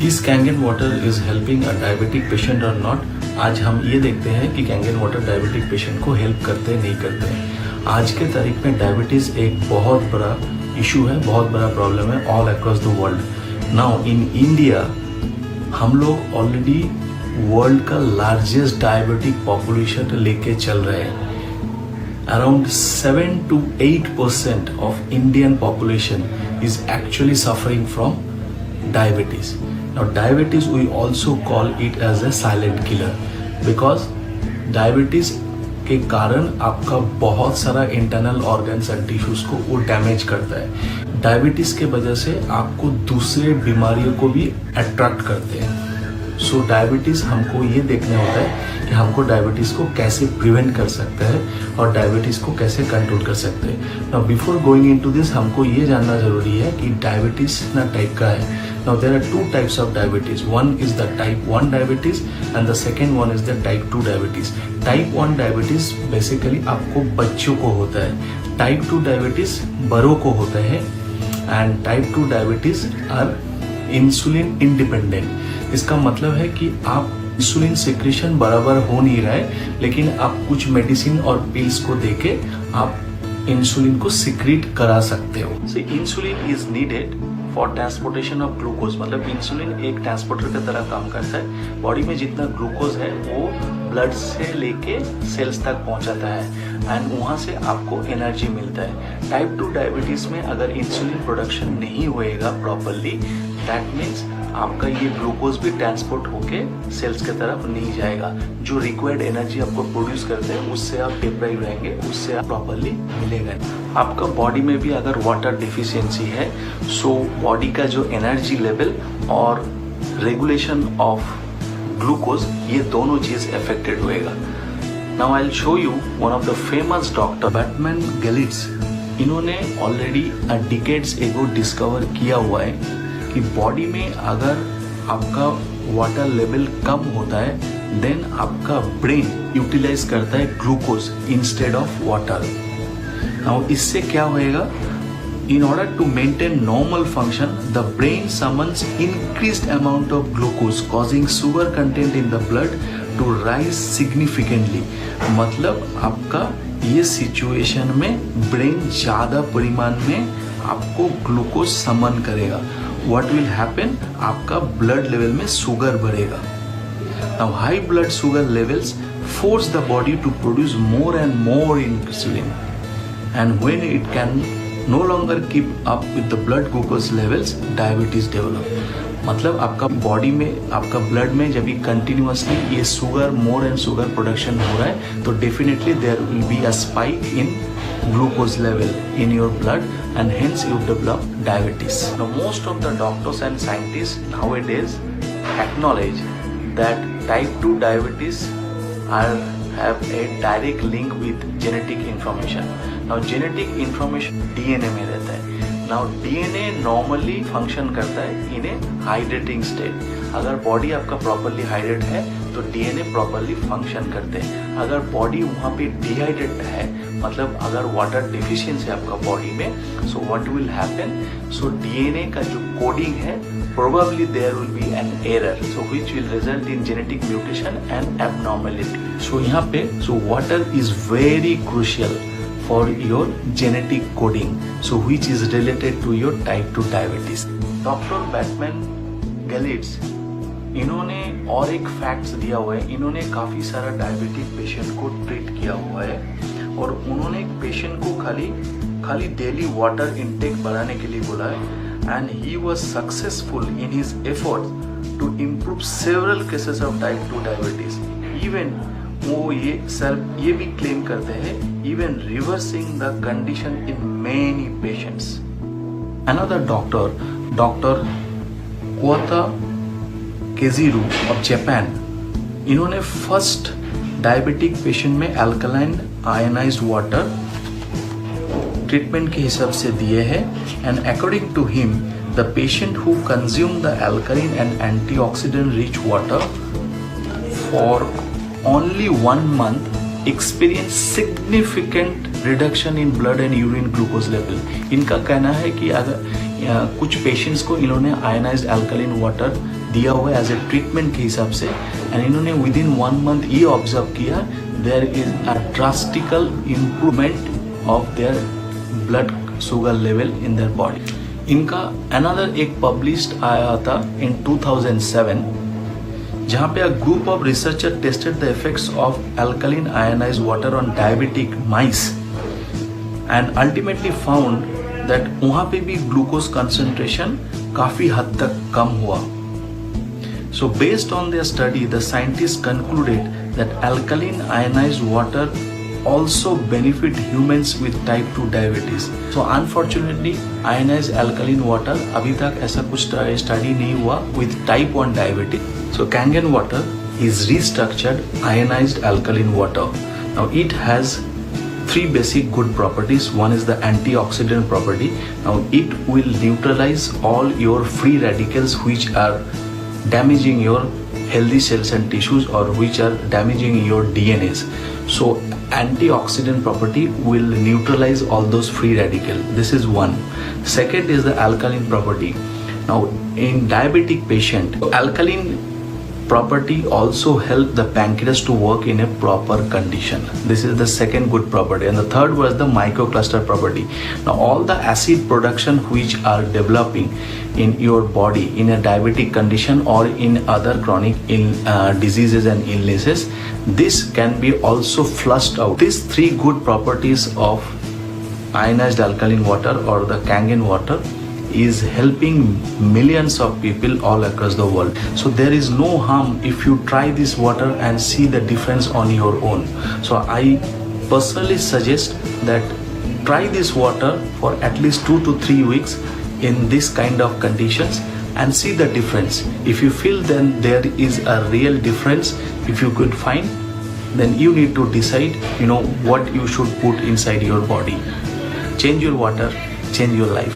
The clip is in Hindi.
Is Kangen water is helping a diabetic patient और नॉट? आज हम ये देखते हैं कि कैंगन वाटर डायबिटिक पेशेंट को हेल्प करते हैं नहीं करते हैं। आज के तारीख में डायबिटीज एक बहुत बड़ा इशू है, बहुत बड़ा प्रॉब्लम है all across the world. Now in India हम लोग ऑलरेडी वर्ल्ड का लार्जेस्ट डायबिटिक पॉपुलेशन लेके चल रहे हैं। Around 7 to 8% of Indian population is actually suffering from diabetes. Now diabetes we also call it as a silent killer because diabetes के कारण आपका बहुत सारा इंटरनल ऑर्गन्स एंड टिश्यूज को वो डैमेज करता है। डायबिटीज के वजह से आपको दूसरे बीमारियों को भी अट्रैक्ट करते हैं। सो डायबिटीज हमको ये देखना होता है कि हमको डायबिटीज को कैसे प्रिवेंट कर सकते हैं और डायबिटीज को कैसे कंट्रोल कर सकते हैं। Now before going into this हमको ये जानना जरूरी है कि डायबिटीज कितना टाइप का है। Now there are two types of diabetes. One is the type 1 diabetes and the second one is the type 2 diabetes. Type 1 diabetes basically आपको बच्चों को होता है, टाइप 2 डायबिटीज बड़ों को होता है and type 2 diabetes are insulin independent. इसका मतलब है कि आप इंसुलिन सिक्रेशन बराबर हो नहीं रहा है, लेकिन आप कुछ मेडिसिन और पिल्स को देके आप इंसुलिन को सिक्रेट करा सकते हो। So insulin is needed for transportation of glucose. मतलब इंसुलिन एक ट्रांसपोर्टर की तरह काम करता है। बॉडी में जितना ग्लूकोज है वो ब्लड से लेके सेल्स तक पहुंचाता है एंड वहां से आपको एनर्जी मिलता है। टाइप 2 डायबिटीज में अगर इंसुलिन प्रोडक्शन नहीं होएगा प्रॉपरली, दैट मीन्स आपका ये ग्लूकोज भी ट्रांसपोर्ट होके सेल्स के तरफ नहीं जाएगा। जो रिक्वायर्ड एनर्जी आपको प्रोड्यूस करते हैं उससे आप डिप्राइव रहेंगे, उससे आप प्रॉपरली मिलेगा। आपका बॉडी में भी अगर वाटर डिफिशियंसी है, सो बॉडी का जो एनर्जी लेवल और रेगुलेशन ऑफ ग्लूकोज, ये दोनों चीज अफेक्टेड होएगा। Now I will show you one of the famous doctor Batmanghelidj. इन्होंने ऑलरेडी डिकेड्स एगो डिस्कवर किया हुआ है कि बॉडी में अगर आपका वाटर लेवल कम होता है देन आपका ब्रेन यूटिलाइज करता है glucose instead of water. Now इससे क्या होएगा, in order to maintain normal function the brain summons increased amount of glucose causing sugar content in the blood to rise significantly। मतलब आपका ये सिचुएशन में ब्रेन ज्यादा परिमाण में आपको ग्लूकोज समन करेगा। What will happen, आपका ब्लड लेवल में शुगर बढ़ेगा। Now high blood sugar levels force the body to produce more and more insulin and when it can no longer keep up with the blood glucose levels, diabetes develop। मतलब आपका बॉडी में, आपका ब्लड में जब भी कंटिन्यूअसली ये sugar more and sugar production हो रहा है तो definitely there will be a spike in glucose level in your blood and hence you develop diabetes। Now most of the doctors and scientists nowadays acknowledge that type 2 diabetes have a direct link with genetic information। Now genetic information DNA में रहता है। Now DNA normally function करता है in a hydrating state। अगर बॉडी आपका प्रॉपरली हाइड्रेट है तो DNA प्रॉपरली फंक्शन करते हैं। अगर बॉडी वहाँ पे डिहाइड्रेट है, मतलब अगर वाटर डिफिशियंसी है आपका बॉडी में, so what will happen, so DNA का जो कोडिंग है probably there will be an error, so which will result in genetic mutation and abnormality। So यहाँ पे so water is very crucial for your genetic coding, so which is related to your type 2 diabetes। Dr. Batman गेलिट्स इन्होंने और एक फैक्ट्स दिया हुआ है। इन्होंने काफी सारा डायबिटिक पेशेंट को ट्रीट किया हुआ है और उन्होंने एक पेशेंट को खाली डेली वाटर इनटेक बढ़ाने के लिए बोला है and he was successful in his efforts to improve several cases of type 2 diabetes. Even वो ये भी क्लेम करते हैं even reversing the condition in many patients. Another doctor Kota Kejiru of Japan, इन्होंने फर्स्ट डायबिटिक पेशेंट में अल्कलाइन आयनाइज्ड वाटर ट्रीटमेंट के हिसाब से दिए हैं and according to him the patient who consume the alkaline and antioxidant rich water for only 1 month experience significant reduction in blood and urine glucose level। इनका कहना है कि अगर कुछ पेशेंट्स को इन्होंने आयनाइज्ड अल्कलाइन वाटर दिया हुआ है एज ए ट्रीटमेंट के हिसाब से, एंड इन्होंने विद इन 1 मंथ ये ऑब्जर्व किया there is a drastical improvement of their blood sugar level in their body. इनका अनदर एक पब्लिश्ड आया था इन 2007, जहाँ पे a group of researcher tested the effects of alkaline ionised water on diabetic mice and ultimately found that वहाँ पे भी ग्लूकोज कंसंट्रेशन काफी हद तक कम हुआ। So based on their study, the scientists concluded that alkaline ionized water also benefit humans with type 2 diabetes. So unfortunately, ionized alkaline water अभी तक ऐसा कुछ स्टडी नहीं हुआ with type 1 diabetes. So Kangen water is restructured ionized alkaline water. Now it has 3 basic good properties. One is the antioxidant property. Now it will neutralize all your free radicals which are damaging your healthy cells and tissues or which are damaging your DNAs. So antioxidant property will neutralize all those free radicals. This is one. Second is the alkaline property. Now in diabetic patient, alkaline property also help the pancreas to work in a proper condition. This is the second good property. And the third was the microcluster property. Now all the acid production which are developing in your body in a diabetic condition or in other chronic diseases and illnesses, this can be also flushed out. These 3 good properties of ionized alkaline water or the Kangen water is helping millions of people all across the world. So there is no harm if you try this water and see the difference on your own. So I personally suggest that try this water for at least 2 to 3 weeks in this kind of conditions and see the difference. If you feel then there is a real difference, if you could find, then you need to decide, what you should put inside your body. Change your water, change your life.